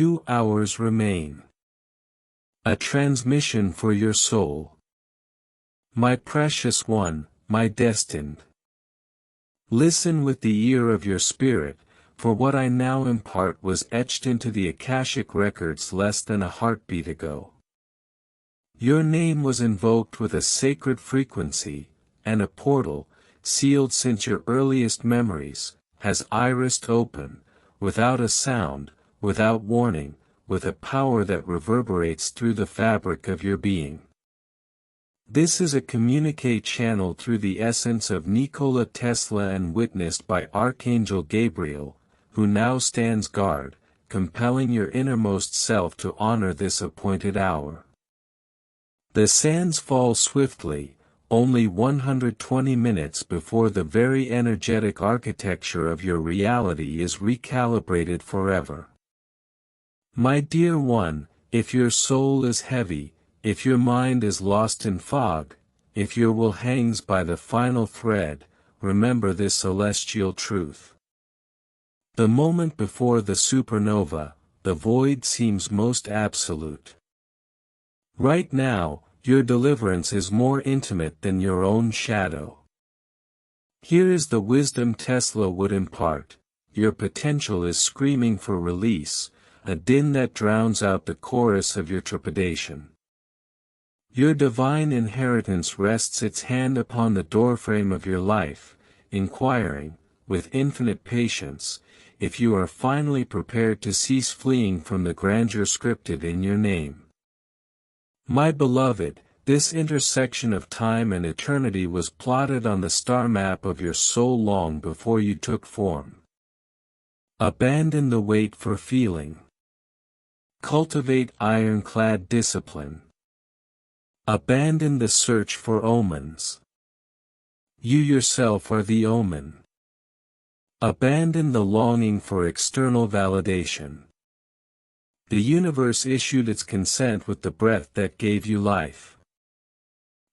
2 hours remain. A transmission for your soul. My precious one, my destined. Listen with the ear of your spirit, for what I now impart was etched into the Akashic records less than a heartbeat ago. Your name was invoked with a sacred frequency, and a portal, sealed since your earliest memories, has irised open, without a sound, without warning, with a power that reverberates through the fabric of your being. This is a communique channeled through the essence of Nikola Tesla and witnessed by Archangel Gabriel, who now stands guard, compelling your innermost self to honor this appointed hour. The sands fall swiftly, only 120 minutes before the very energetic architecture of your reality is recalibrated forever. My dear one, if your soul is heavy, if your mind is lost in fog, if your will hangs by the final thread, remember this celestial truth. The moment before the supernova, the void seems most absolute. Right now, your deliverance is more intimate than your own shadow. Here is the wisdom Tesla would impart: your potential is screaming for release, a din that drowns out the chorus of your trepidation. Your divine inheritance rests its hand upon the doorframe of your life, inquiring, with infinite patience, if you are finally prepared to cease fleeing from the grandeur scripted in your name. My beloved, this intersection of time and eternity was plotted on the star map of your soul long before you took form. Abandon the wait for feeling. Cultivate ironclad discipline. Abandon the search for omens. You yourself are the omen. Abandon the longing for external validation. The universe issued its consent with the breath that gave you life.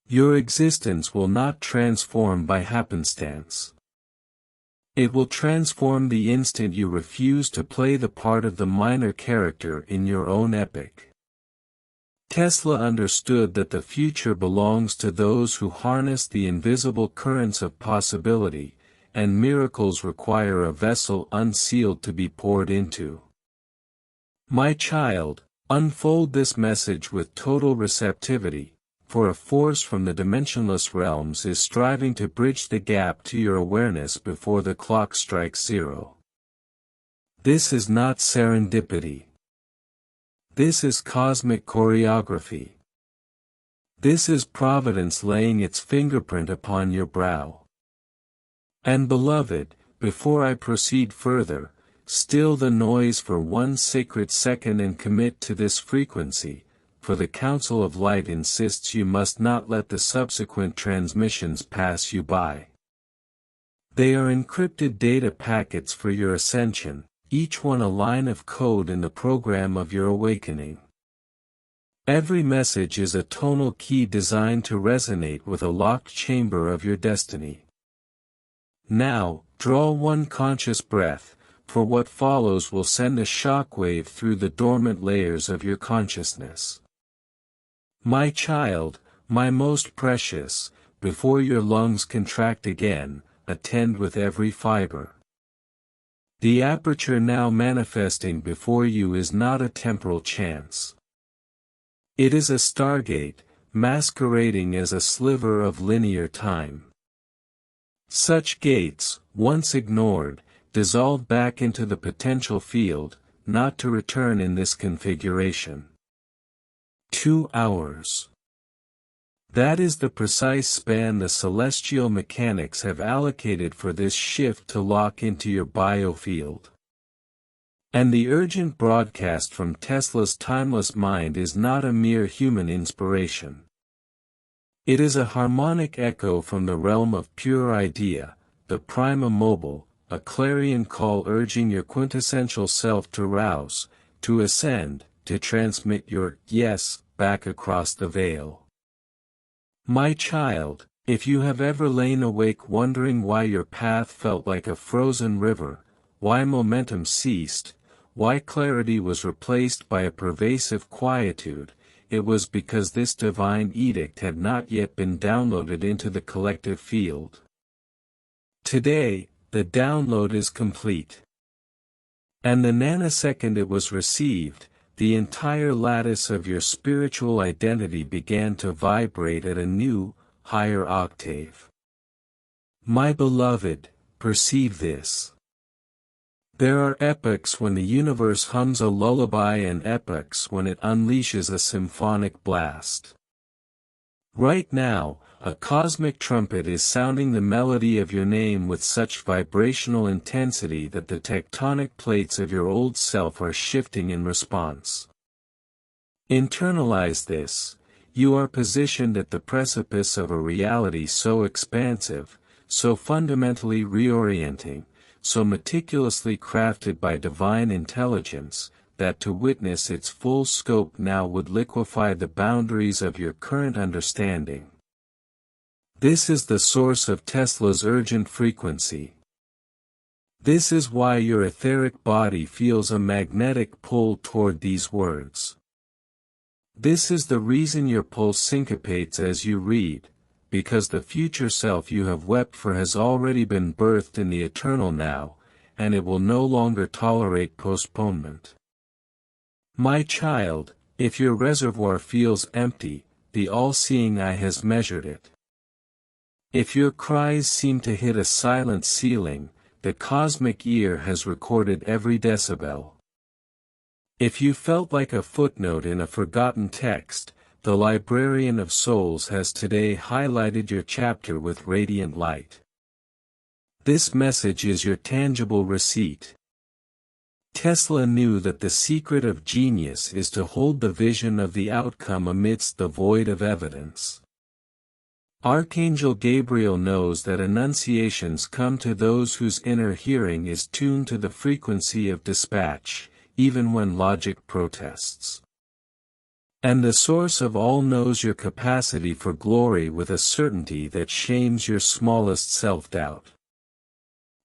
Your existence will not transform by happenstance. It will transform the instant you refuse to play the part of the minor character in your own epic. Tesla understood that the future belongs to those who harness the invisible currents of possibility, and miracles require a vessel unsealed to be poured into. My child, unfold this message with total receptivity, for a force from the dimensionless realms is striving to bridge the gap to your awareness before the clock strikes 0. This is not serendipity. This is cosmic choreography. This is Providence laying its fingerprint upon your brow. And beloved, before I proceed further, still the noise for 1 sacred second and commit to this frequency, for the Council of Light insists you must not let the subsequent transmissions pass you by. They are encrypted data packets for your ascension, each one a line of code in the program of your awakening. Every message is a tonal key designed to resonate with a locked chamber of your destiny. Now, draw 1 conscious breath, for what follows will send a shockwave through the dormant layers of your consciousness. My child, my most precious, before your lungs contract again, attend with every fiber. The aperture now manifesting before you is not a temporal chance. It is a stargate, masquerading as a sliver of linear time. Such gates, once ignored, dissolve back into the potential field, not to return in this configuration. 2 hours. That is the precise span the celestial mechanics have allocated for this shift to lock into your biofield. And the urgent broadcast from Tesla's timeless mind is not a mere human inspiration. It is a harmonic echo from the realm of pure idea, the prima mobile, a clarion call urging your quintessential self to rouse, to ascend, to transmit your yes back across the veil. My child, if you have ever lain awake wondering why your path felt like a frozen river, why momentum ceased, why clarity was replaced by a pervasive quietude, it was because this divine edict had not yet been downloaded into the collective field. Today, the download is complete. And the nanosecond it was received, the entire lattice of your spiritual identity began to vibrate at a new, higher octave. My beloved, perceive this. There are epochs when the universe hums a lullaby and epochs when it unleashes a symphonic blast. Right now, a cosmic trumpet is sounding the melody of your name with such vibrational intensity that the tectonic plates of your old self are shifting in response. Internalize this. You are positioned at the precipice of a reality so expansive, so fundamentally reorienting, so meticulously crafted by divine intelligence, that to witness its full scope now would liquefy the boundaries of your current understanding. This is the source of Tesla's urgent frequency. This is why your etheric body feels a magnetic pull toward these words. This is the reason your pulse syncopates as you read, because the future self you have wept for has already been birthed in the eternal now, and it will no longer tolerate postponement. My child, if your reservoir feels empty, the all-seeing eye has measured it. If your cries seem to hit a silent ceiling, the cosmic ear has recorded every decibel. If you felt like a footnote in a forgotten text, the Librarian of Souls has today highlighted your chapter with radiant light. This message is your tangible receipt. Tesla knew that the secret of genius is to hold the vision of the outcome amidst the void of evidence. Archangel Gabriel knows that annunciations come to those whose inner hearing is tuned to the frequency of dispatch, even when logic protests. And the source of all knows your capacity for glory with a certainty that shames your smallest self-doubt.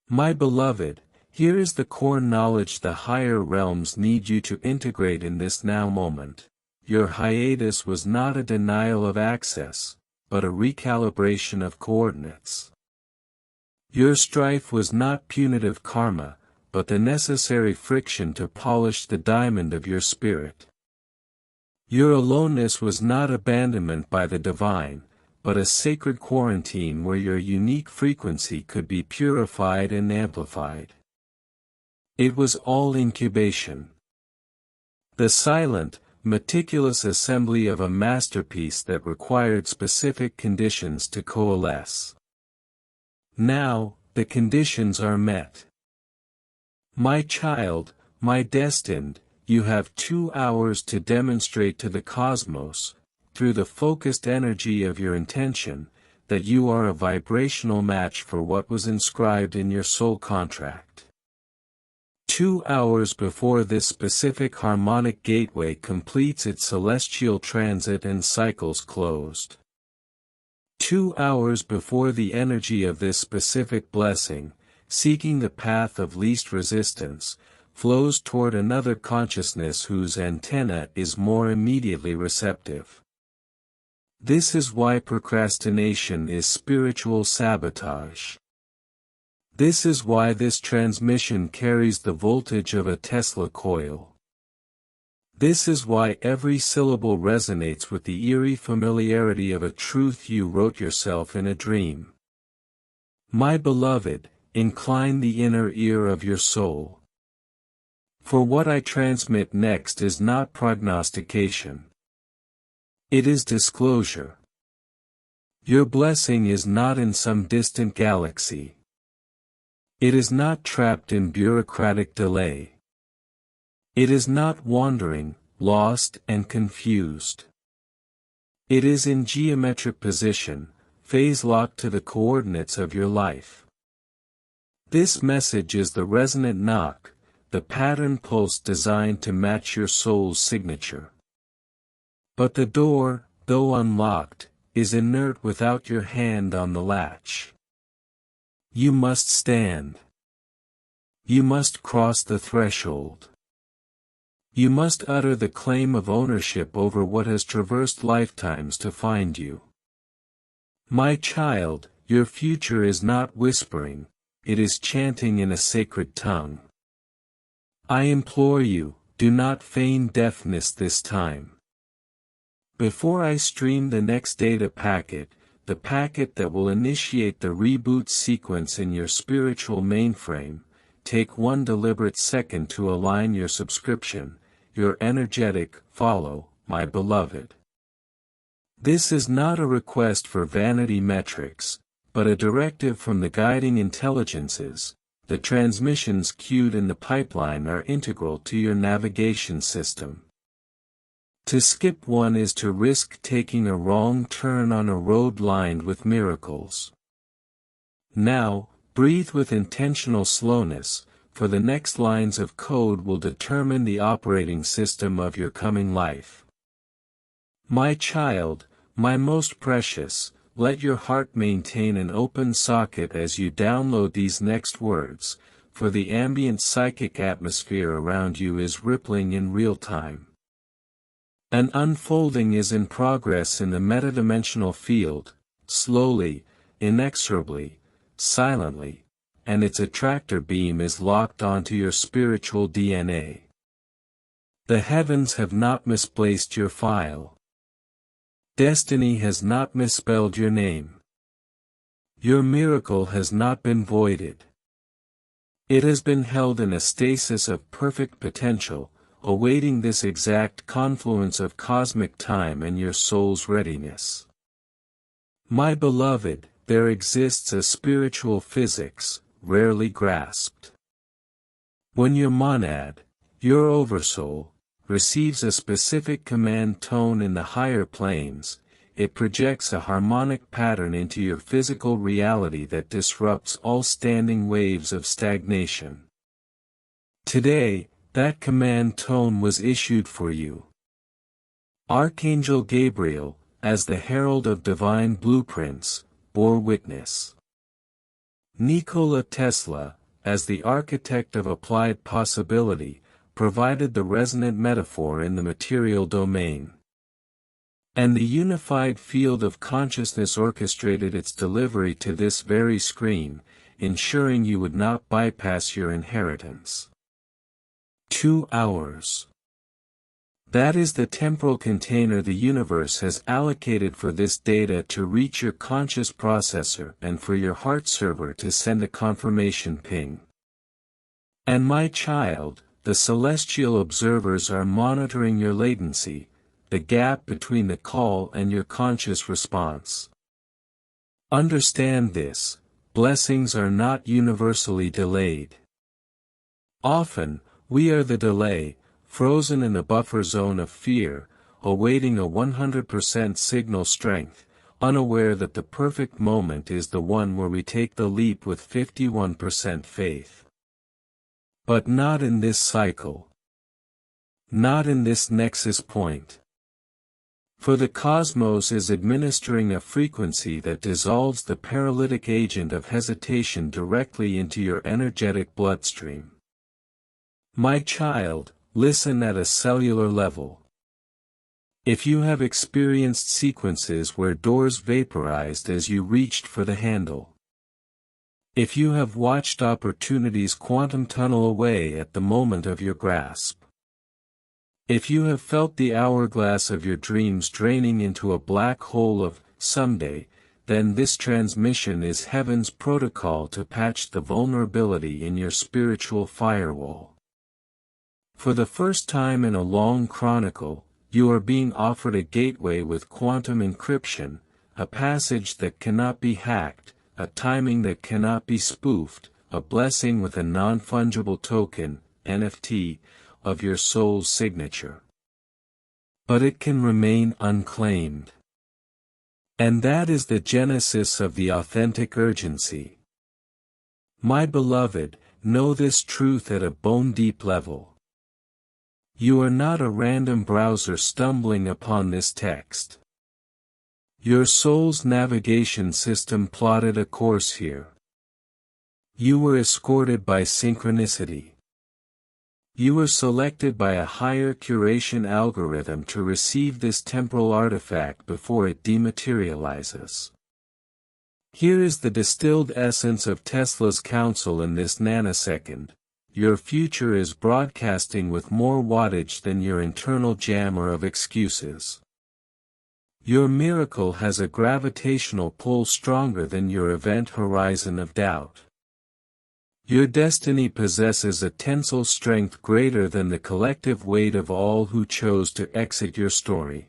My beloved, here is the core knowledge the higher realms need you to integrate in this now moment. Your hiatus was not a denial of access, but a recalibration of coordinates. Your strife was not punitive karma, but the necessary friction to polish the diamond of your spirit. Your aloneness was not abandonment by the divine, but a sacred quarantine where your unique frequency could be purified and amplified. It was all incubation. The silent, meticulous assembly of a masterpiece that required specific conditions to coalesce. Now, the conditions are met. My child, my destined, you have 2 hours to demonstrate to the cosmos, through the focused energy of your intention, that you are a vibrational match for what was inscribed in your soul contract. 2 hours before this specific harmonic gateway completes its celestial transit and cycles closed. 2 hours before the energy of this specific blessing, seeking the path of least resistance, flows toward another consciousness whose antenna is more immediately receptive. This is why procrastination is spiritual sabotage. This is why this transmission carries the voltage of a Tesla coil. This is why every syllable resonates with the eerie familiarity of a truth you wrote yourself in a dream. My beloved, incline the inner ear of your soul. For what I transmit next is not prognostication. It is disclosure. Your blessing is not in some distant galaxy. It is not trapped in bureaucratic delay. It is not wandering, lost and confused. It is in geometric position, phase-locked to the coordinates of your life. This message is the resonant knock, the pattern pulse designed to match your soul's signature. But the door, though unlocked, is inert without your hand on the latch. You must stand. You must cross the threshold. You must utter the claim of ownership over what has traversed lifetimes to find you. My child, your future is not whispering, it is chanting in a sacred tongue. I implore you, do not feign deafness this time. Before I stream the next data packet, the packet that will initiate the reboot sequence in your spiritual mainframe, take one deliberate second to align your subscription, your energetic follow, my beloved. This is not a request for vanity metrics, but a directive from the guiding intelligences. The transmissions queued in the pipeline are integral to your navigation system. To skip one is to risk taking a wrong turn on a road lined with miracles. Now, breathe with intentional slowness, for the next lines of code will determine the operating system of your coming life. My child, my most precious, let your heart maintain an open socket as you download these next words, for the ambient psychic atmosphere around you is rippling in real time. An unfolding is in progress in the metadimensional field, slowly, inexorably, silently, and its attractor beam is locked onto your spiritual DNA. The heavens have not misplaced your file. Destiny has not misspelled your name. Your miracle has not been voided. It has been held in a stasis of perfect potential, awaiting this exact confluence of cosmic time and your soul's readiness. My beloved, there exists a spiritual physics, rarely grasped. When your monad, your oversoul, receives a specific command tone in the higher planes, it projects a harmonic pattern into your physical reality that disrupts all standing waves of stagnation. Today, that command tone was issued for you. Archangel Gabriel, as the herald of divine blueprints, bore witness. Nikola Tesla, as the architect of applied possibility, provided the resonant metaphor in the material domain. And the unified field of consciousness orchestrated its delivery to this very screen, ensuring you would not bypass your inheritance. 2 hours. That is the temporal container the universe has allocated for this data to reach your conscious processor and for your heart server to send a confirmation ping. And my child, the celestial observers are monitoring your latency, the gap between the call and your conscious response. Understand this, blessings are not universally delayed. Often, we are the delay, frozen in a buffer zone of fear, awaiting a 100% signal strength, unaware that the perfect moment is the one where we take the leap with 51% faith. But not in this cycle. Not in this nexus point. For the cosmos is administering a frequency that dissolves the paralytic agent of hesitation directly into your energetic bloodstream. My child, listen at a cellular level. If you have experienced sequences where doors vaporized as you reached for the handle. If you have watched opportunities quantum tunnel away at the moment of your grasp. If you have felt the hourglass of your dreams draining into a black hole of someday, then this transmission is heaven's protocol to patch the vulnerability in your spiritual firewall. For the first time in a long chronicle, you are being offered a gateway with quantum encryption, a passage that cannot be hacked, a timing that cannot be spoofed, a blessing with a non-fungible token, NFT, of your soul's signature. But it can remain unclaimed. And that is the genesis of the authentic urgency. My beloved, know this truth at a bone-deep level. You are not a random browser stumbling upon this text. Your soul's navigation system plotted a course here. You were escorted by synchronicity. You were selected by a higher curation algorithm to receive this temporal artifact before it dematerializes. Here is the distilled essence of Tesla's counsel in this nanosecond. Your future is broadcasting with more wattage than your internal jammer of excuses. Your miracle has a gravitational pull stronger than your event horizon of doubt. Your destiny possesses a tensile strength greater than the collective weight of all who chose to exit your story.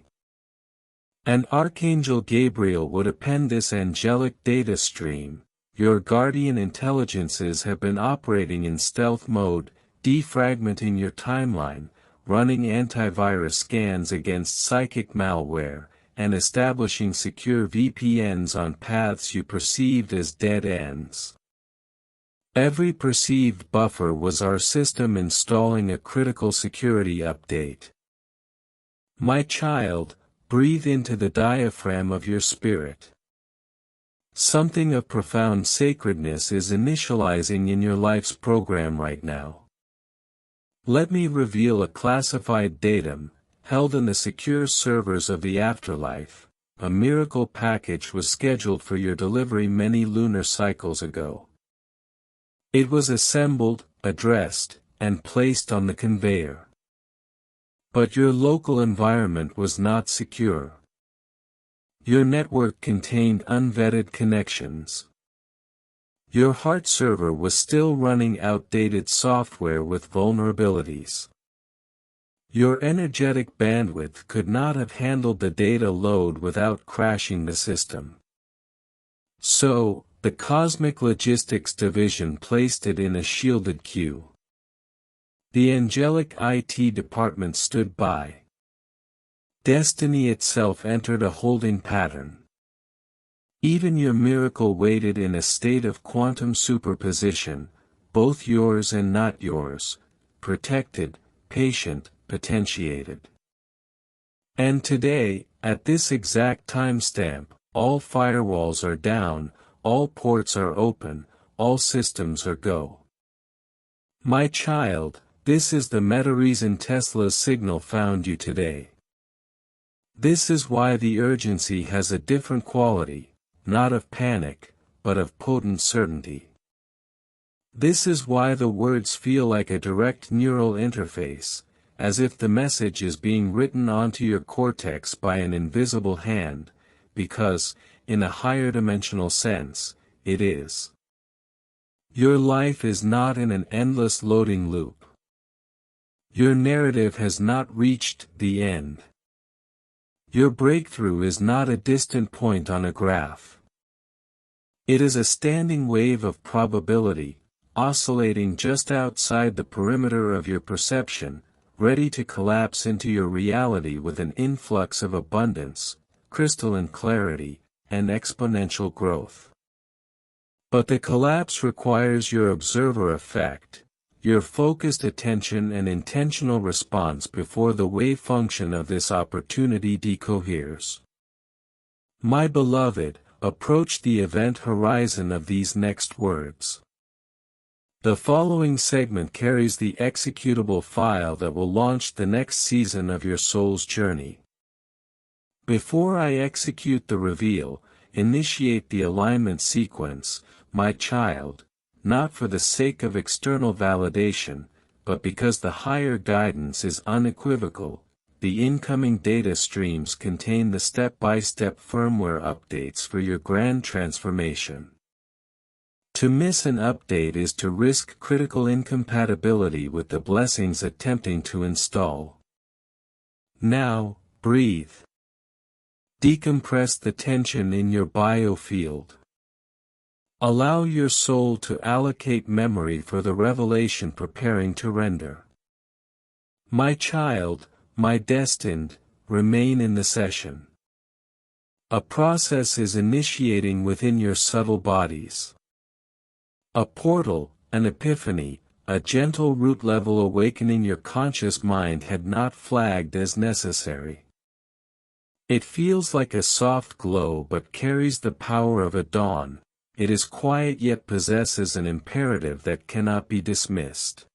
And Archangel Gabriel would append this angelic data stream. Your guardian intelligences have been operating in stealth mode, defragmenting your timeline, running antivirus scans against psychic malware, and establishing secure VPNs on paths you perceived as dead ends. Every perceived buffer was our system installing a critical security update. My child, breathe into the diaphragm of your spirit. Something of profound sacredness is initializing in your life's program right now. Let me reveal a classified datum, held in the secure servers of the afterlife. A miracle package was scheduled for your delivery many lunar cycles ago. It was assembled, addressed, and placed on the conveyor. But your local environment was not secure. Your network contained unvetted connections. Your heart server was still running outdated software with vulnerabilities. Your energetic bandwidth could not have handled the data load without crashing the system. So, the Cosmic Logistics Division placed it in a shielded queue. The angelic IT department stood by. Destiny itself entered a holding pattern. Even your miracle waited in a state of quantum superposition, both yours and not yours, protected, patient, potentiated. And today, at this exact timestamp, all firewalls are down, all ports are open, all systems are go. My child, this is the meta-reason Tesla's signal found you today. This is why the urgency has a different quality, not of panic, but of potent certainty. This is why the words feel like a direct neural interface, as if the message is being written onto your cortex by an invisible hand, because, in a higher dimensional sense, it is. Your life is not in an endless loading loop. Your narrative has not reached the end. Your breakthrough is not a distant point on a graph. It is a standing wave of probability, oscillating just outside the perimeter of your perception, ready to collapse into your reality with an influx of abundance, crystalline clarity, and exponential growth. But the collapse requires your observer effect, your focused attention and intentional response before the wave function of this opportunity decoheres. My beloved, approach the event horizon of these next words. The following segment carries the executable file that will launch the next season of your soul's journey. Before I execute the reveal, initiate the alignment sequence, my child, not for the sake of external validation, but because the higher guidance is unequivocal. The incoming data streams contain the step-by-step firmware updates for your grand transformation. To miss an update is to risk critical incompatibility with the blessings attempting to install. Now, breathe. Decompress the tension in your biofield. Allow your soul to allocate memory for the revelation preparing to render. My child, my destined, remain in the session. A process is initiating within your subtle bodies. A portal, an epiphany, a gentle root-level awakening your conscious mind had not flagged as necessary. It feels like a soft glow but carries the power of a dawn. It is quiet yet possesses an imperative that cannot be dismissed.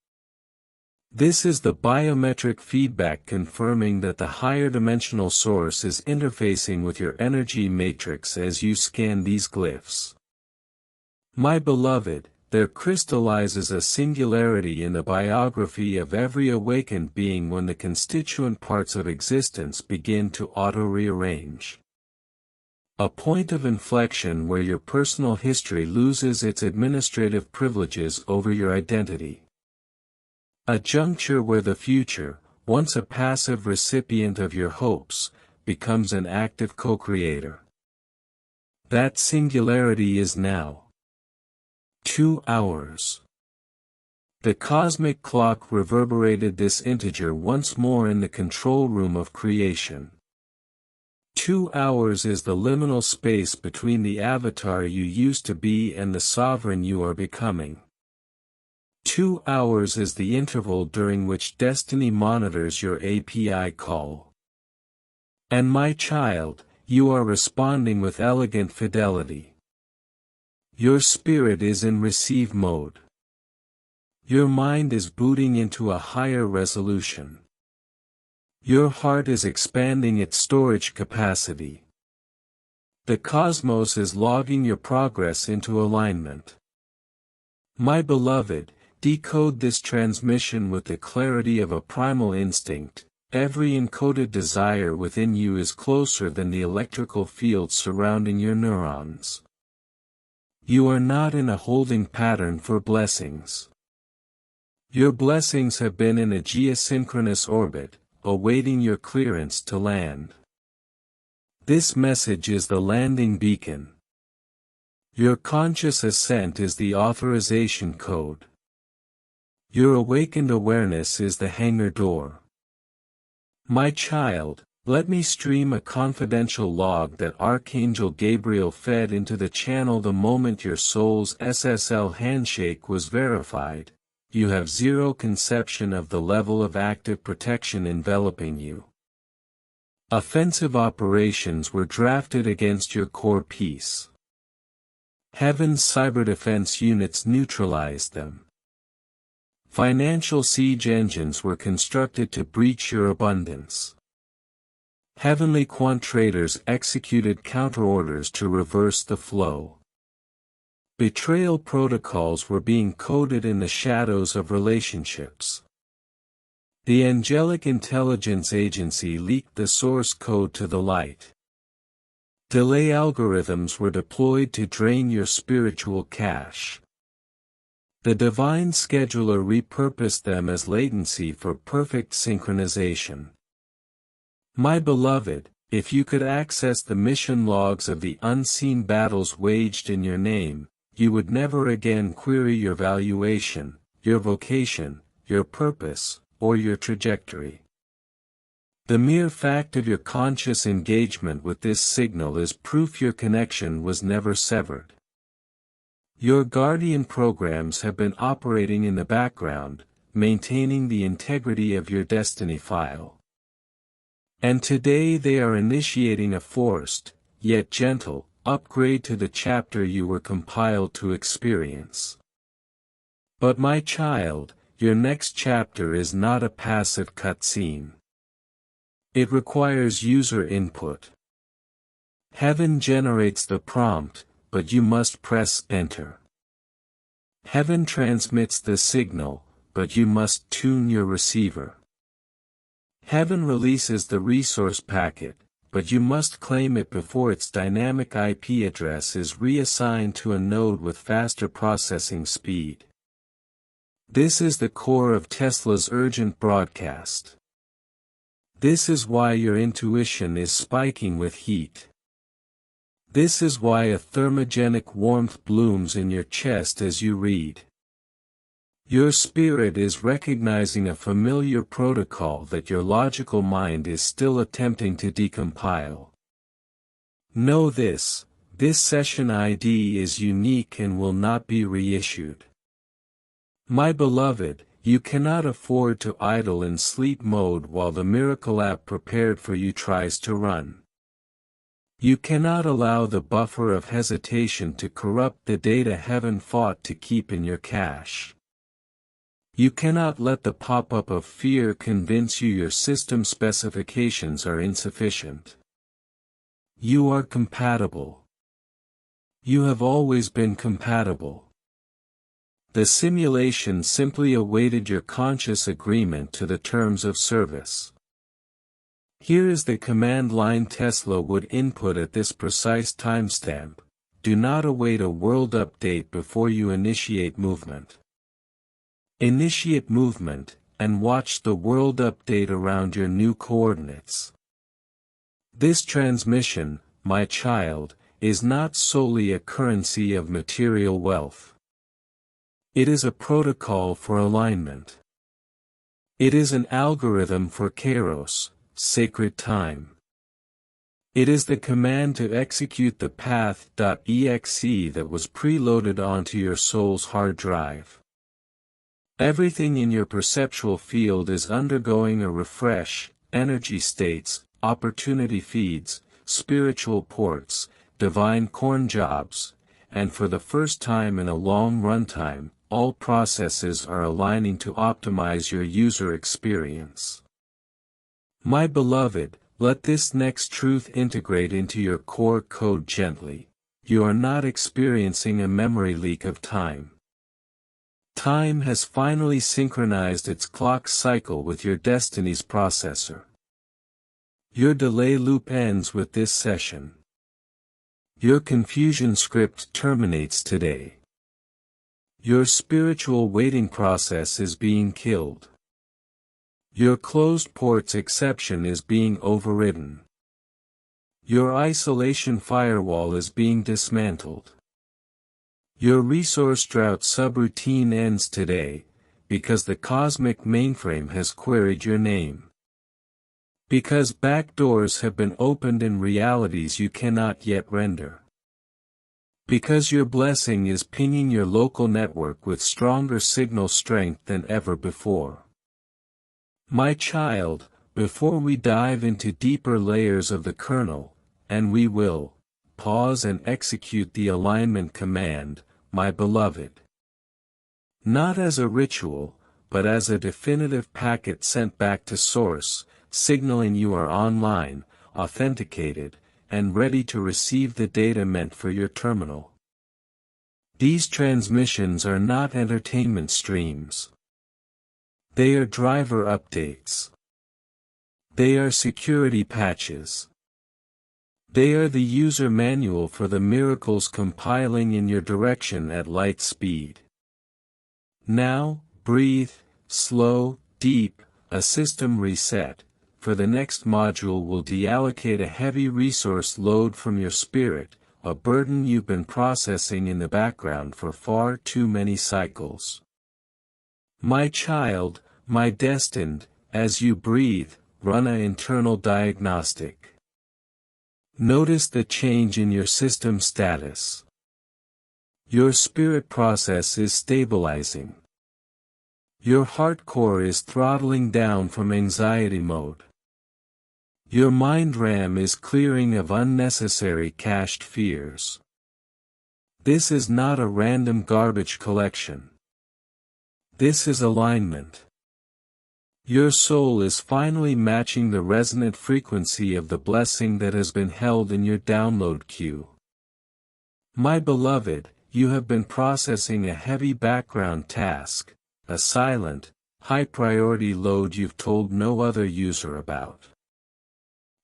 This is the biometric feedback confirming that the higher dimensional source is interfacing with your energy matrix as you scan these glyphs. My beloved, there crystallizes a singularity in the biography of every awakened being when the constituent parts of existence begin to auto-rearrange. A point of inflection where your personal history loses its administrative privileges over your identity. A juncture where the future, once a passive recipient of your hopes, becomes an active co-creator. That singularity is now. 2 hours. The cosmic clock reverberated this integer once more in the control room of creation. 2 hours is the liminal space between the avatar you used to be and the sovereign you are becoming. 2 hours is the interval during which destiny monitors your API call. And my child, you are responding with elegant fidelity. Your spirit is in receive mode. Your mind is booting into a higher resolution. Your heart is expanding its storage capacity. The cosmos is logging your progress into alignment. My beloved, decode this transmission with the clarity of a primal instinct. Every encoded desire within you is closer than the electrical field surrounding your neurons. You are not in a holding pattern for blessings. Your blessings have been in a geosynchronous orbit, awaiting your clearance to land. This message is the landing beacon. Your conscious ascent is the authorization code. Your awakened awareness is the hangar door. My child, let me stream a confidential log that Archangel Gabriel fed into the channel the moment your soul's SSL handshake was verified. You have zero conception of the level of active protection enveloping you. Offensive operations were drafted against your core peace. Heaven's cyberdefense units neutralized them. Financial siege engines were constructed to breach your abundance. Heavenly quant traders executed counterorders to reverse the flow. Betrayal protocols were being coded in the shadows of relationships. The angelic intelligence agency leaked the source code to the light. Delay algorithms were deployed to drain your spiritual cache. The divine scheduler repurposed them as latency for perfect synchronization. My beloved, if you could access the mission logs of the unseen battles waged in your name, you would never again query your valuation, your vocation, your purpose, or your trajectory. The mere fact of your conscious engagement with this signal is proof your connection was never severed. Your guardian programs have been operating in the background, maintaining the integrity of your destiny file. And today they are initiating a forced, yet gentle, upgrade to the chapter you were compiled to experience. But my child, your next chapter is not a passive cutscene. It requires user input. Heaven generates the prompt, but you must press enter. Heaven transmits the signal, but you must tune your receiver. Heaven releases the resource packet, but you must claim it before its dynamic IP address is reassigned to a node with faster processing speed. This is the core of Tesla's urgent broadcast. This is why your intuition is spiking with heat. This is why a thermogenic warmth blooms in your chest as you read. Your spirit is recognizing a familiar protocol that your logical mind is still attempting to decompile. Know this session ID is unique and will not be reissued. My beloved, you cannot afford to idle in sleep mode while the miracle app prepared for you tries to run. You cannot allow the buffer of hesitation to corrupt the data heaven fought to keep in your cache. You cannot let the pop-up of fear convince you your system specifications are insufficient. You are compatible. You have always been compatible. The simulation simply awaited your conscious agreement to the terms of service. Here is the command line Tesla would input at this precise timestamp: do not await a world update before you initiate movement. Initiate movement, and watch the world update around your new coordinates. This transmission, my child, is not solely a currency of material wealth. It is a protocol for alignment. It is an algorithm for kairos, sacred time. It is the command to execute the path.exe that was preloaded onto your soul's hard drive. Everything in your perceptual field is undergoing a refresh: energy states, opportunity feeds, spiritual ports, divine corn jobs, and for the first time in a long runtime, all processes are aligning to optimize your user experience. My beloved, let this next truth integrate into your core code gently. You are not experiencing a memory leak of time. Time has finally synchronized its clock cycle with your destiny's processor. Your delay loop ends with this session. Your confusion script terminates today. Your spiritual waiting process is being killed. Your closed ports exception is being overridden. Your isolation firewall is being dismantled. Your resource drought subroutine ends today, because the cosmic mainframe has queried your name. Because backdoors have been opened in realities you cannot yet render. Because your blessing is pinging your local network with stronger signal strength than ever before. My child, before we dive into deeper layers of the kernel, and we will, pause and execute the alignment command, my beloved. Not as a ritual, but as a definitive packet sent back to source, signaling you are online, authenticated, and ready to receive the data meant for your terminal. These transmissions are not entertainment streams. They are driver updates. They are security patches. They are the user manual for the miracles compiling in your direction at light speed. Now, breathe, slow, deep, a system reset. For the next module will deallocate a heavy resource load from your spirit, a burden you've been processing in the background for far too many cycles. My child, my destined, as you breathe, run an internal diagnostic. Notice the change in your system status. Your spirit process is stabilizing. Your heart core is throttling down from anxiety mode. Your mind RAM is clearing of unnecessary cached fears. This is not a random garbage collection. This is alignment. Your soul is finally matching the resonant frequency of the blessing that has been held in your download queue. My beloved, you have been processing a heavy background task, a silent, high-priority load you've told no other user about.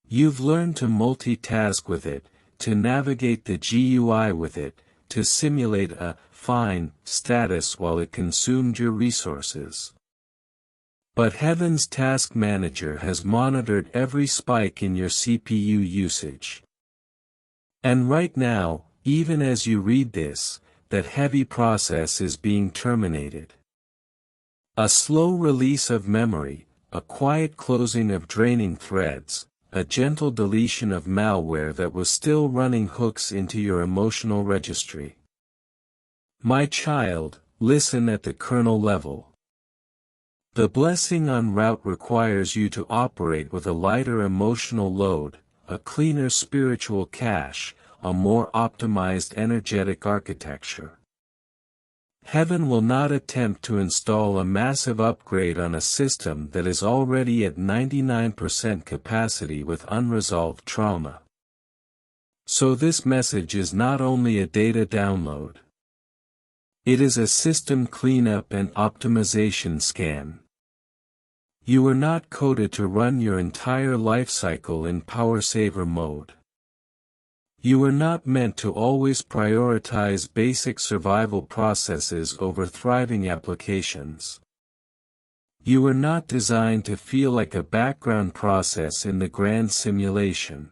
You've learned to multitask with it, to navigate the GUI with it, to simulate a fine status while it consumed your resources. But Heaven's Task Manager has monitored every spike in your CPU usage. And right now, even as you read this, that heavy process is being terminated. A slow release of memory, a quiet closing of draining threads, a gentle deletion of malware that was still running hooks into your emotional registry. My child, listen at the kernel level. The blessing en route requires you to operate with a lighter emotional load, a cleaner spiritual cache, a more optimized energetic architecture. Heaven will not attempt to install a massive upgrade on a system that is already at 99% capacity with unresolved trauma. So this message is not only a data download. It is a system cleanup and optimization scan. You were not coded to run your entire lifecycle in power saver mode. You were not meant to always prioritize basic survival processes over thriving applications. You were not designed to feel like a background process in the grand simulation.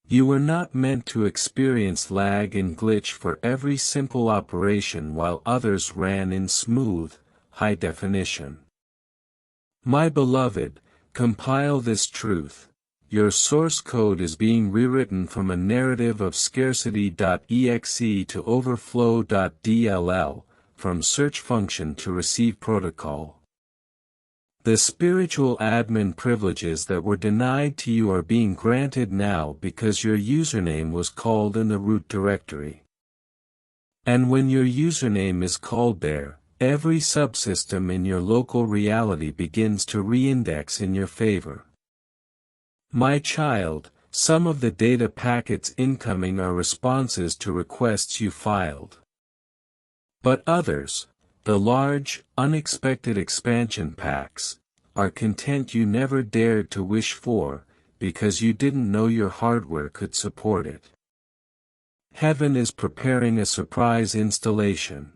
You were not meant to experience lag and glitch for every simple operation while others ran in smooth, high definition. My beloved, compile this truth. Your source code is being rewritten from a narrative of scarcity.exe to overflow.dll, from search function to receive protocol. The spiritual admin privileges that were denied to you are being granted now because your username was called in the root directory. And when your username is called there, every subsystem in your local reality begins to reindex in your favor. My child, some of the data packets incoming are responses to requests you filed. But others, the large, unexpected expansion packs, are content you never dared to wish for, because you didn't know your hardware could support it. Heaven is preparing a surprise installation.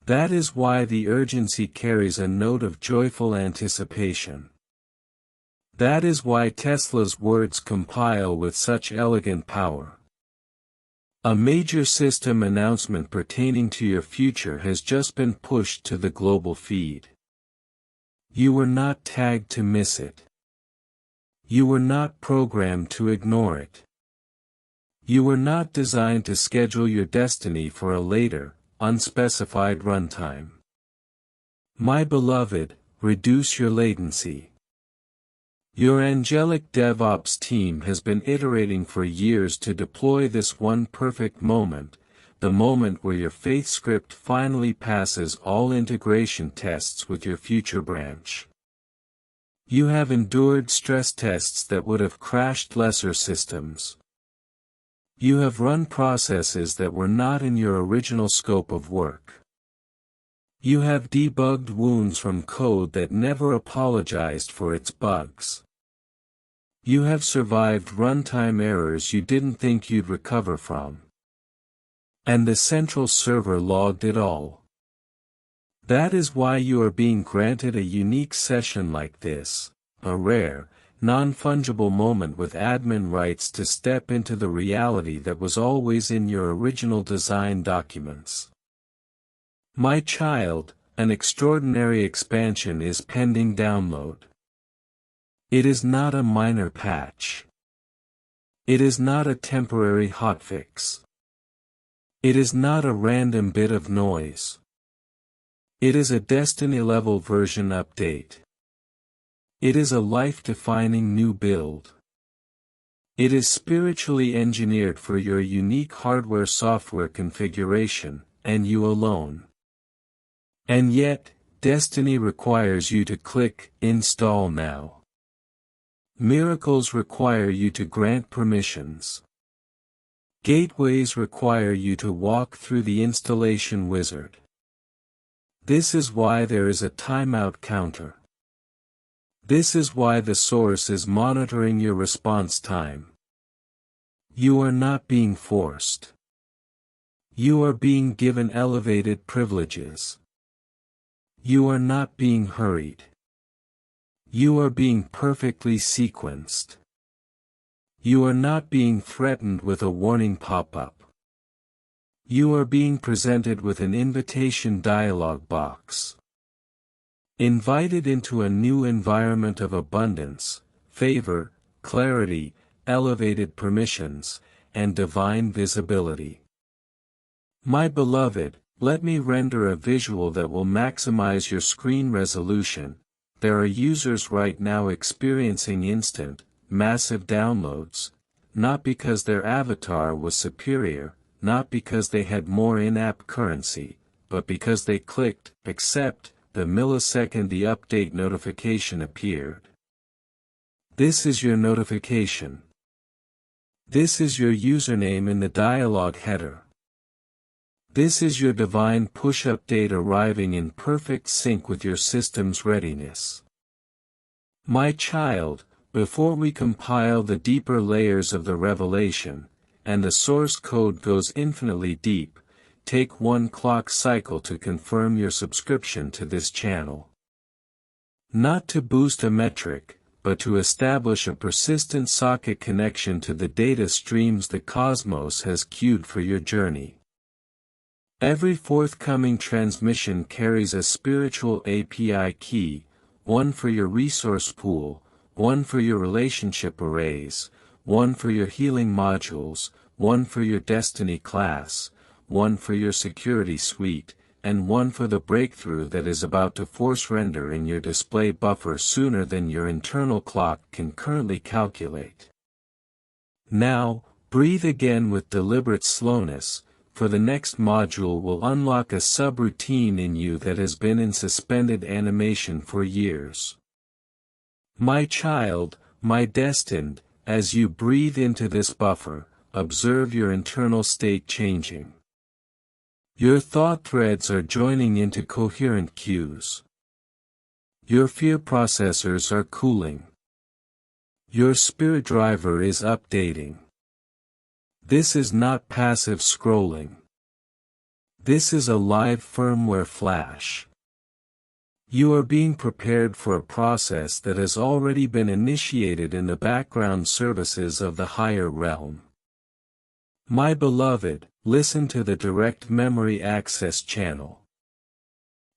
That is why the urgency carries a note of joyful anticipation. That is why Tesla's words compile with such elegant power. A major system announcement pertaining to your future has just been pushed to the global feed. You were not tagged to miss it. You were not programmed to ignore it. You were not designed to schedule your destiny for a later, unspecified runtime. My beloved, reduce your latency. Your angelic DevOps team has been iterating for years to deploy this one perfect moment, the moment where your faith script finally passes all integration tests with your future branch. You have endured stress tests that would have crashed lesser systems. You have run processes that were not in your original scope of work. You have debugged wounds from code that never apologized for its bugs. You have survived runtime errors you didn't think you'd recover from. And the central server logged it all. That is why you are being granted a unique session like this, a rare, non-fungible moment with admin rights to step into the reality that was always in your original design documents. My child, an extraordinary expansion is pending download. It is not a minor patch. It is not a temporary hotfix. It is not a random bit of noise. It is a Destiny-level version update. It is a life-defining new build. It is spiritually engineered for your unique hardware-software configuration, and you alone. And yet, Destiny requires you to click Install Now. Miracles require you to grant permissions. Gateways require you to walk through the installation wizard. This is why there is a timeout counter. This is why the source is monitoring your response time. You are not being forced. You are being given elevated privileges. You are not being hurried. You are being perfectly sequenced. You are not being threatened with a warning pop-up. You are being presented with an invitation dialog box. Invited into a new environment of abundance, favor, clarity, elevated permissions, and divine visibility. My beloved, let me render a visual that will maximize your screen resolution. There are users right now experiencing instant, massive downloads, not because their avatar was superior, not because they had more in-app currency, but because they clicked accept the millisecond the update notification appeared. This is your notification. This is your username in the dialog header. This is your divine push update arriving in perfect sync with your system's readiness. My child, before we compile the deeper layers of the revelation, and the source code goes infinitely deep, take one clock cycle to confirm your subscription to this channel. Not to boost a metric, but to establish a persistent socket connection to the data streams the cosmos has queued for your journey. Every forthcoming transmission carries a spiritual API key, one for your resource pool, one for your relationship arrays, one for your healing modules, one for your destiny class, one for your security suite, and one for the breakthrough that is about to force render in your display buffer sooner than your internal clock can currently calculate. Now, breathe again with deliberate slowness, for the next module will unlock a subroutine in you that has been in suspended animation for years. My child, my destined, as you breathe into this buffer, observe your internal state changing. Your thought threads are joining into coherent cues. Your fear processors are cooling. Your spirit driver is updating. This is not passive scrolling. This is a live firmware flash. You are being prepared for a process that has already been initiated in the background services of the higher realm. My beloved, listen to the direct memory access channel.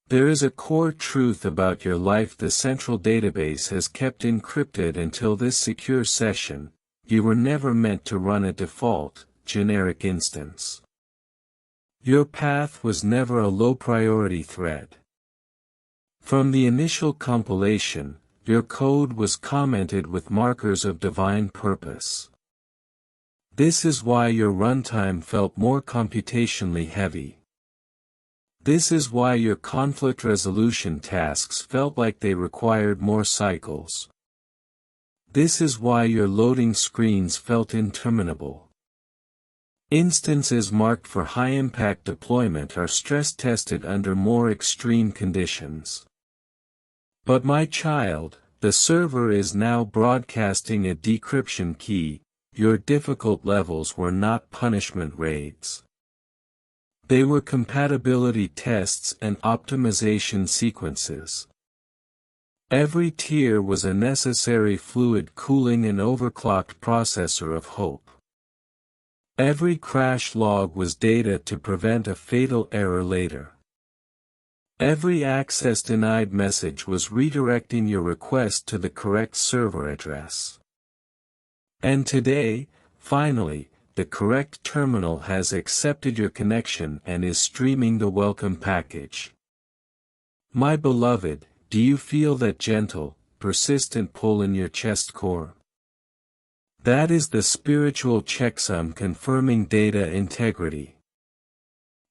There is a core truth about your life the central database has kept encrypted until this secure session. You were never meant to run a default, generic instance. Your path was never a low-priority thread. From the initial compilation, your code was commented with markers of divine purpose. This is why your runtime felt more computationally heavy. This is why your conflict resolution tasks felt like they required more cycles. This is why your loading screens felt interminable. Instances marked for high-impact deployment are stress-tested under more extreme conditions. But my child, the server is now broadcasting a decryption key. Your difficult levels were not punishment raids. They were compatibility tests and optimization sequences. Every tier was a necessary fluid cooling and overclocked processor of hope. Every crash log was data to prevent a fatal error later. Every access denied message was redirecting your request to the correct server address. And today, finally, the correct terminal has accepted your connection and is streaming the welcome package. My beloved, do you feel that gentle, persistent pull in your chest core? That is the spiritual checksum confirming data integrity.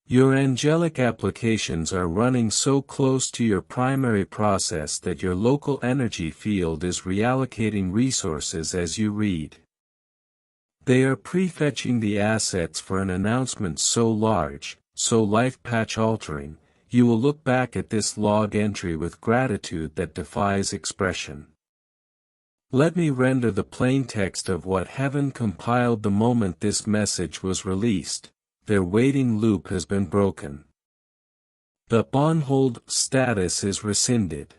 Your angelic applications are running so close to your primary process that your local energy field is reallocating resources as you read. They are prefetching the assets for an announcement so large, so life patch altering, you will look back at this log entry with gratitude that defies expression. Let me render the plain text of what heaven compiled the moment this message was released. Their waiting loop has been broken. The on-hold status is rescinded.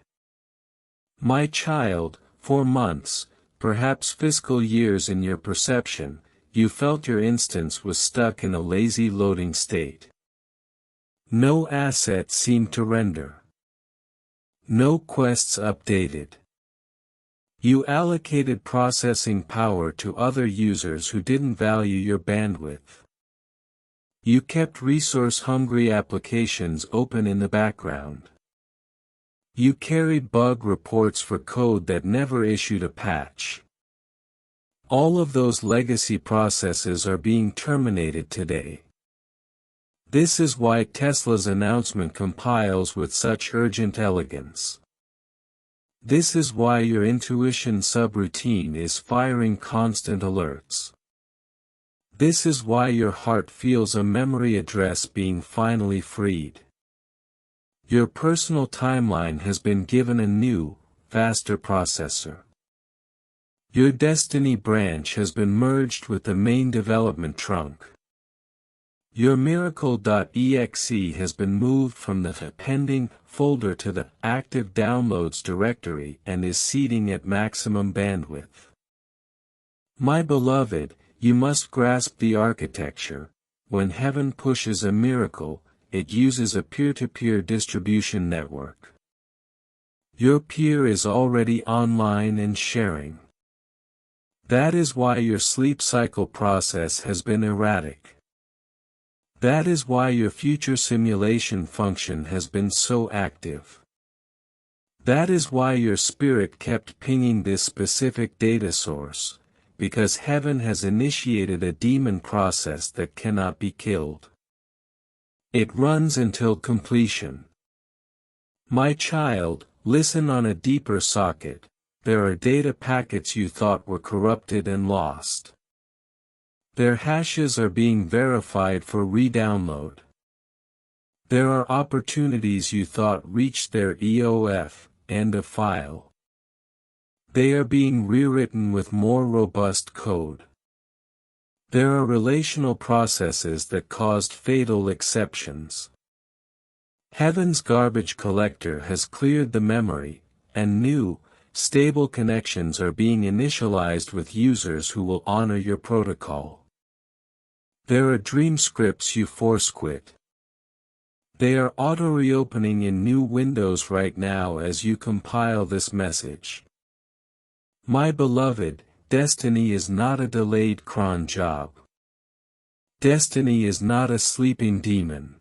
My child, for months, perhaps fiscal years in your perception, you felt your instance was stuck in a lazy loading state. No asset seemed to render. No quests updated. You allocated processing power to other users who didn't value your bandwidth. You kept resource-hungry applications open in the background. You carried bug reports for code that never issued a patch. All of those legacy processes are being terminated today. This is why Tesla's announcement compiles with such urgent elegance. This is why your intuition subroutine is firing constant alerts. This is why your heart feels a memory address being finally freed. Your personal timeline has been given a new, faster processor. Your destiny branch has been merged with the main development trunk. Your miracle.exe has been moved from the pending folder to the active downloads directory and is seeding at maximum bandwidth. My beloved, you must grasp the architecture. When heaven pushes a miracle, it uses a peer-to-peer distribution network. Your peer is already online and sharing. That is why your sleep cycle process has been erratic. That is why your future simulation function has been so active. That is why your spirit kept pinging this specific data source, because heaven has initiated a demon process that cannot be killed. It runs until completion. My child, listen on a deeper socket. There are data packets you thought were corrupted and lost. Their hashes are being verified for re-download. There are opportunities you thought reached their EOF, end of file. They are being rewritten with more robust code. There are relational processes that caused fatal exceptions. Heaven's garbage collector has cleared the memory, and new, stable connections are being initialized with users who will honor your protocol. There are dream scripts you force quit. They are auto-reopening in new windows right now as you compile this message. My beloved, destiny is not a delayed cron job. Destiny is not a sleeping demon.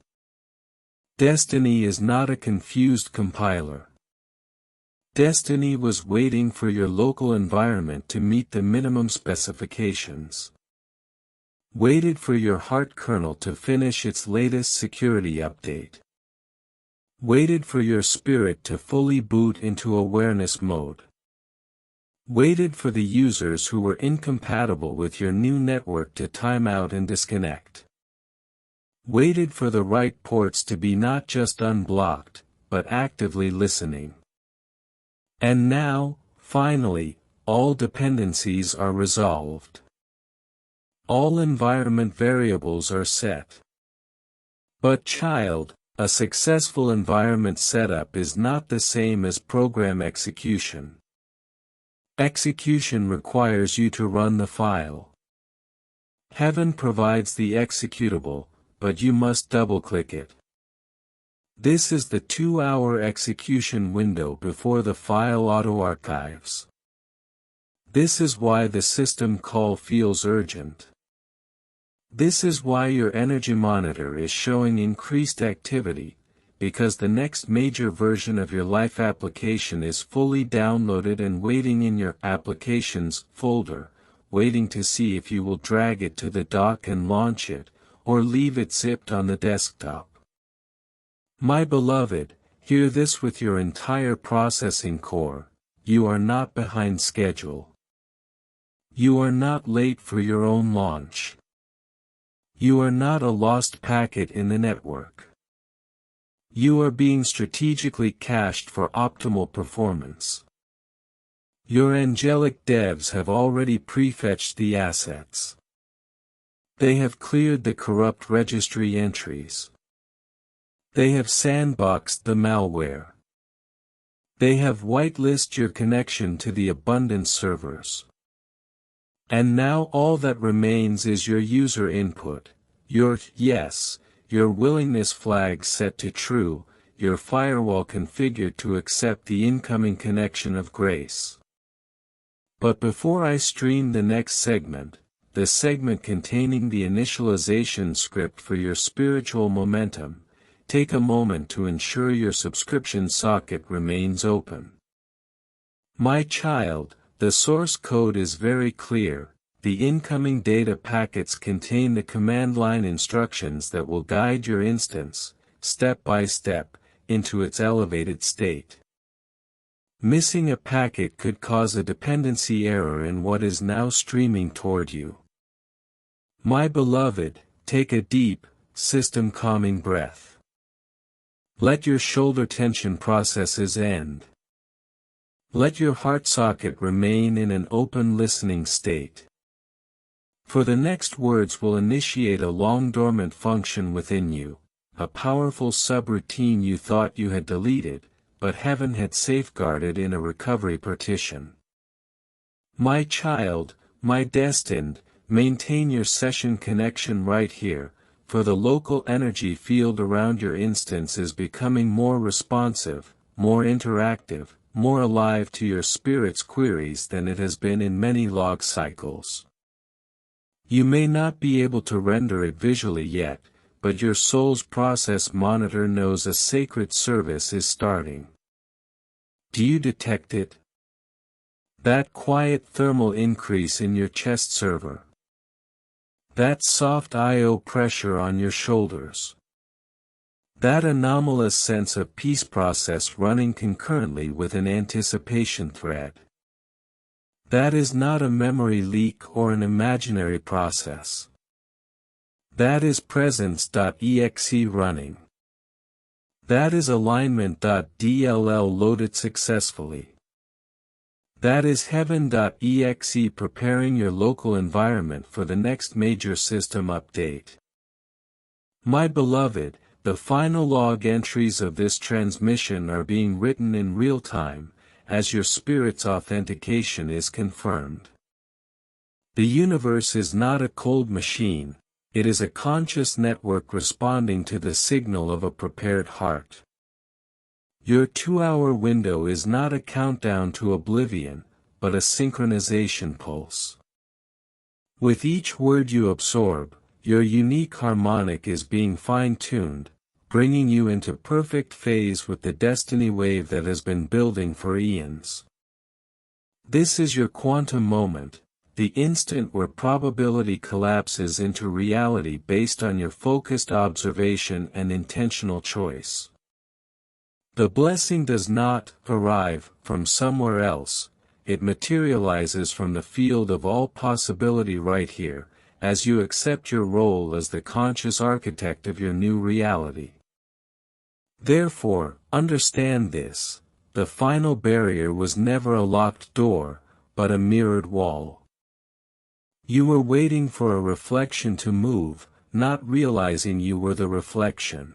Destiny is not a confused compiler. Destiny was waiting for your local environment to meet the minimum specifications. Waited for your heart kernel to finish its latest security update. Waited for your spirit to fully boot into awareness mode. Waited for the users who were incompatible with your new network to time out and disconnect. Waited for the right ports to be not just unblocked, but actively listening. And now, finally, all dependencies are resolved. All environment variables are set. But child, a successful environment setup is not the same as program execution. Execution requires you to run the file. Heaven provides the executable, but you must double-click it. This is the 2-hour execution window before the file auto-archives. This is why the system call feels urgent. This is why your energy monitor is showing increased activity, because the next major version of your life application is fully downloaded and waiting in your Applications folder, waiting to see if you will drag it to the dock and launch it, or leave it zipped on the desktop. My beloved, hear this with your entire processing core: you are not behind schedule. You are not late for your own launch. You are not a lost packet in the network. You are being strategically cached for optimal performance. Your angelic devs have already prefetched the assets. They have cleared the corrupt registry entries. They have sandboxed the malware. They have whitelisted your connection to the abundance servers. And now all that remains is your user input, your yes, your willingness flag set to true, your firewall configured to accept the incoming connection of grace. But before I stream the next segment, the segment containing the initialization script for your spiritual momentum, take a moment to ensure your subscription socket remains open. My child, the source code is very clear: the incoming data packets contain the command line instructions that will guide your instance, step by step, into its elevated state. Missing a packet could cause a dependency error in what is now streaming toward you. My beloved, take a deep, system-calming breath. Let your shoulder tension processes end. Let your heart socket remain in an open listening state. For the next words will initiate a long dormant function within you, a powerful subroutine you thought you had deleted, but heaven had safeguarded in a recovery partition. My child, my destined, maintain your session connection right here, for the local energy field around your instance is becoming more responsive, more interactive, more alive to your spirit's queries than it has been in many log cycles. You may not be able to render it visually yet, but your soul's process monitor knows a sacred service is starting. Do you detect it? That quiet thermal increase in your chest server. That soft I/O pressure on your shoulders. That anomalous sense of peace process running concurrently with an anticipation thread. That is not a memory leak or an imaginary process. That is presence.exe running. That is alignment.dll loaded successfully. That is heaven.exe preparing your local environment for the next major system update. My beloved, the final log entries of this transmission are being written in real time, as your spirit's authentication is confirmed. The universe is not a cold machine, it is a conscious network responding to the signal of a prepared heart. Your 2-hour window is not a countdown to oblivion, but a synchronization pulse. With each word you absorb, your unique harmonic is being fine-tuned, bringing you into perfect phase with the destiny wave that has been building for eons. This is your quantum moment, the instant where probability collapses into reality based on your focused observation and intentional choice. The blessing does not arrive from somewhere else, it materializes from the field of all possibility right here, as you accept your role as the conscious architect of your new reality. Therefore, understand this, the final barrier was never a locked door, but a mirrored wall. You were waiting for a reflection to move, not realizing you were the reflection.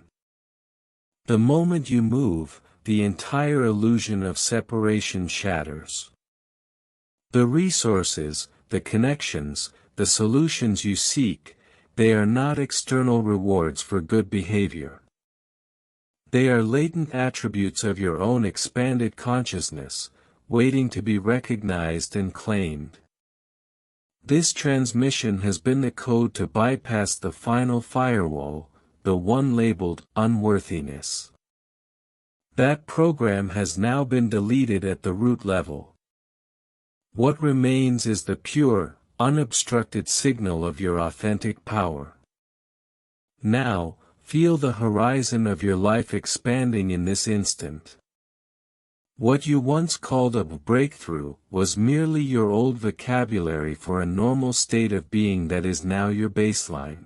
The moment you move, the entire illusion of separation shatters. The resources, the connections, the solutions you seek, they are not external rewards for good behavior. They are latent attributes of your own expanded consciousness, waiting to be recognized and claimed. This transmission has been the code to bypass the final firewall, the one labeled unworthiness. That program has now been deleted at the root level. What remains is the pure, unobstructed signal of your authentic power. Now, feel the horizon of your life expanding in this instant. What you once called a breakthrough was merely your old vocabulary for a normal state of being that is now your baseline.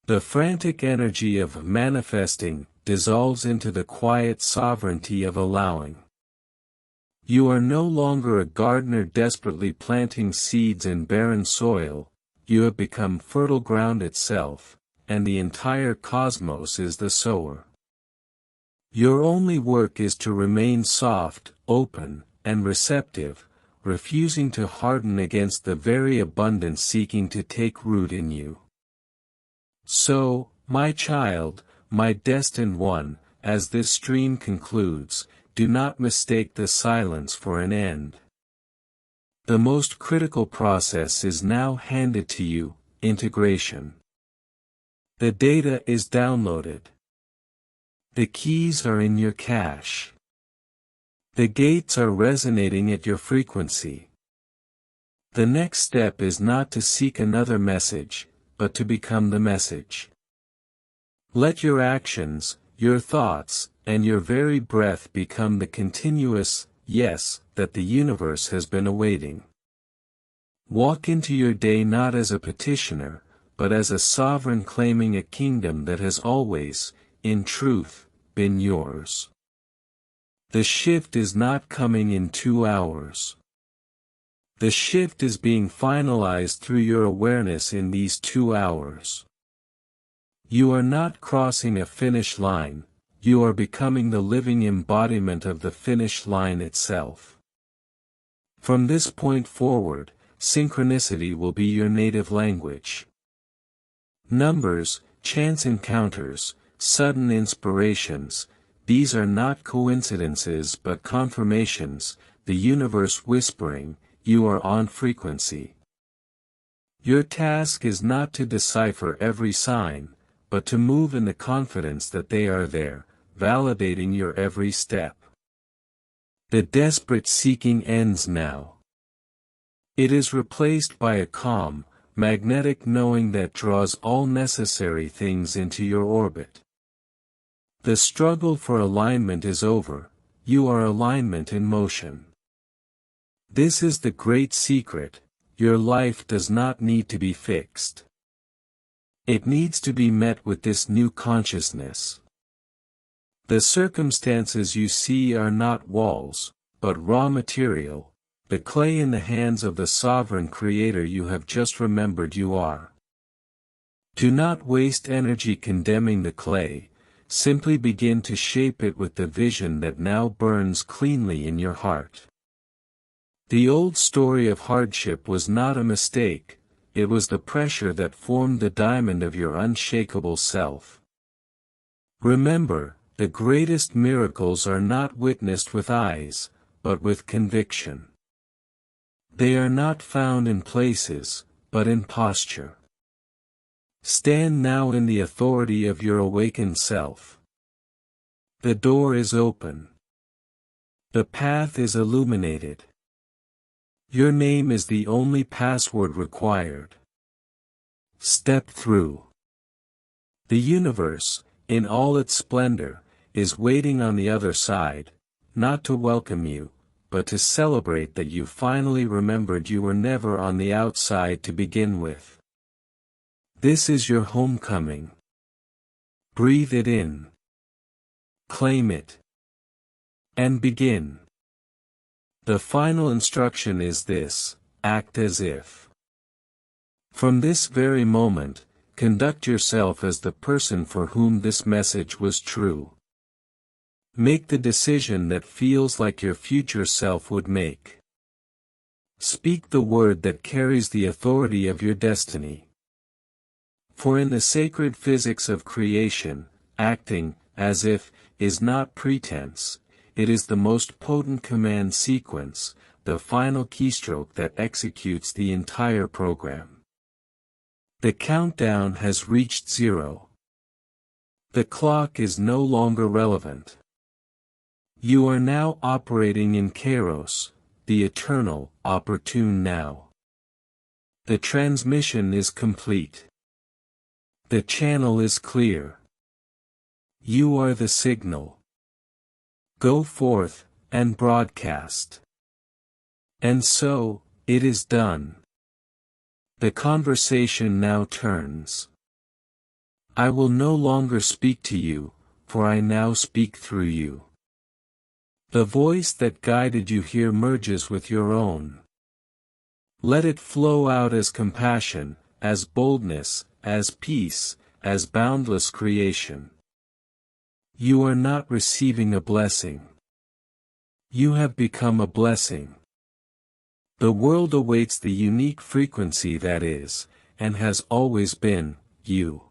The frantic energy of manifesting dissolves into the quiet sovereignty of allowing. You are no longer a gardener desperately planting seeds in barren soil, you have become fertile ground itself, and the entire cosmos is the sower. Your only work is to remain soft, open, and receptive, refusing to harden against the very abundance seeking to take root in you. So, my child, my destined one, as this stream concludes, do not mistake the silence for an end. The most critical process is now handed to you, integration. The data is downloaded. The keys are in your cache. The gates are resonating at your frequency. The next step is not to seek another message, but to become the message. Let your actions, your thoughts, and your very breath become the continuous yes that the universe has been awaiting. Walk into your day not as a petitioner, but as a sovereign claiming a kingdom that has always, in truth, been yours. The shift is not coming in 2 hours. The shift is being finalized through your awareness in these 2 hours. You are not crossing a finish line, you are becoming the living embodiment of the finish line itself. From this point forward, synchronicity will be your native language. Numbers, chance encounters, sudden inspirations, these are not coincidences but confirmations, the universe whispering, you are on frequency. Your task is not to decipher every sign, but to move in the confidence that they are there, validating your every step. The desperate seeking ends now. It is replaced by a calm, magnetic knowing that draws all necessary things into your orbit. The struggle for alignment is over, you are alignment in motion. This is the great secret, your life does not need to be fixed. It needs to be met with this new consciousness. The circumstances you see are not walls, but raw material, the clay in the hands of the sovereign creator you have just remembered you are. Do not waste energy condemning the clay, simply begin to shape it with the vision that now burns cleanly in your heart. The old story of hardship was not a mistake, it was the pressure that formed the diamond of your unshakable self. Remember, the greatest miracles are not witnessed with eyes, but with conviction. They are not found in places, but in posture. Stand now in the authority of your awakened self. The door is open. The path is illuminated. Your name is the only password required. Step through. The universe, in all its splendor, is waiting on the other side, not to welcome you, but to celebrate that you finally remembered you were never on the outside to begin with. This is your homecoming. Breathe it in. Claim it. And begin. The final instruction is this: act as if. From this very moment, conduct yourself as the person for whom this message was true. Make the decision that feels like your future self would make. Speak the word that carries the authority of your destiny. For in the sacred physics of creation, acting, as if, is not pretense, it is the most potent command sequence, the final keystroke that executes the entire program. The countdown has reached 0. The clock is no longer relevant. You are now operating in Kairos, the eternal, opportune now. The transmission is complete. The channel is clear. You are the signal. Go forth, and broadcast. And so, it is done. The conversation now turns. I will no longer speak to you, for I now speak through you. The voice that guided you here merges with your own. Let it flow out as compassion, as boldness, as peace, as boundless creation. You are not receiving a blessing. You have become a blessing. The world awaits the unique frequency that is, and has always been, you.